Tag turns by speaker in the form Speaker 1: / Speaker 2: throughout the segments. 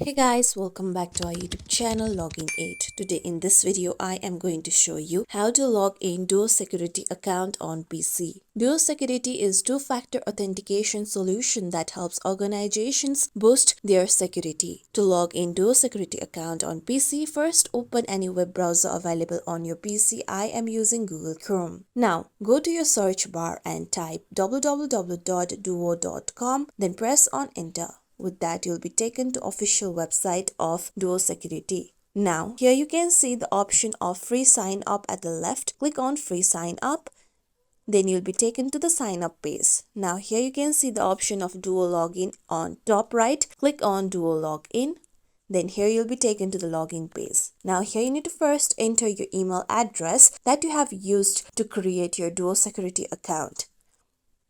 Speaker 1: Hey guys, welcome back to our YouTube channel Login 8. Today in this video, I am going to show you how to log in Duo Security account on PC. Duo Security is two-factor authentication solution that helps organizations boost their security. To log in Duo Security account on PC, first open any web browser available on your PC. I am using Google Chrome. Now, go to your search bar and type www.duo.com, then press on enter. With that, you'll be taken to official website of Duo Security. Now, here you can see the option of free sign up at the left. Click on free sign up. Then you'll be taken to the sign up page. Now, here you can see the option of Duo login on top right. Click on Duo login. Then here you'll be taken to the login page. Now here you need to first enter your email address that you have used to create your Duo Security account.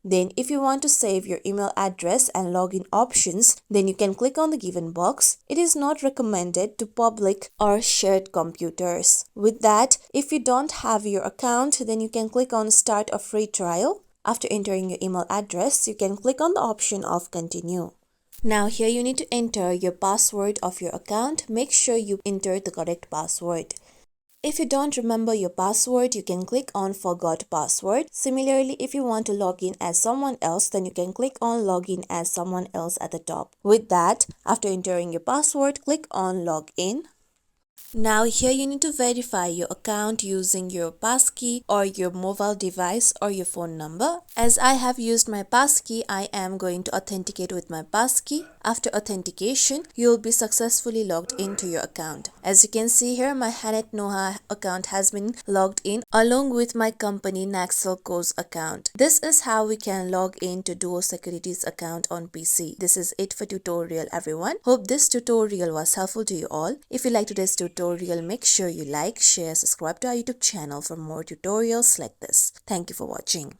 Speaker 1: Then if you want to save your email address and login options, then you can click on the given box. It is not recommended to public or shared computers. With that, if you don't have your account, then you can click on start a free trial. After entering your email address, you can click on the option of continue. Now here you need to enter your password of your account. Make sure you enter the correct password. If you don't remember your password, you can click on Forgot Password. Similarly, if you want to log in as someone else, then you can click on Login as someone else at the top. With that, after entering your password, click on Login. Now here you need to verify your account using your passkey or your mobile device or your phone number. As I have used my passkey, I am going to authenticate with my passkey. After authentication, you will be successfully logged into your account. As you can see here, my Hanet Noha account has been logged in along with my company Naxalco's account. This is how we can log into Duo Security's account on PC. This is it for tutorial everyone. Hope this tutorial was helpful to you all. If you liked today's tutorial, make sure you like, share, subscribe to our YouTube channel for more tutorials like this. Thank you for watching.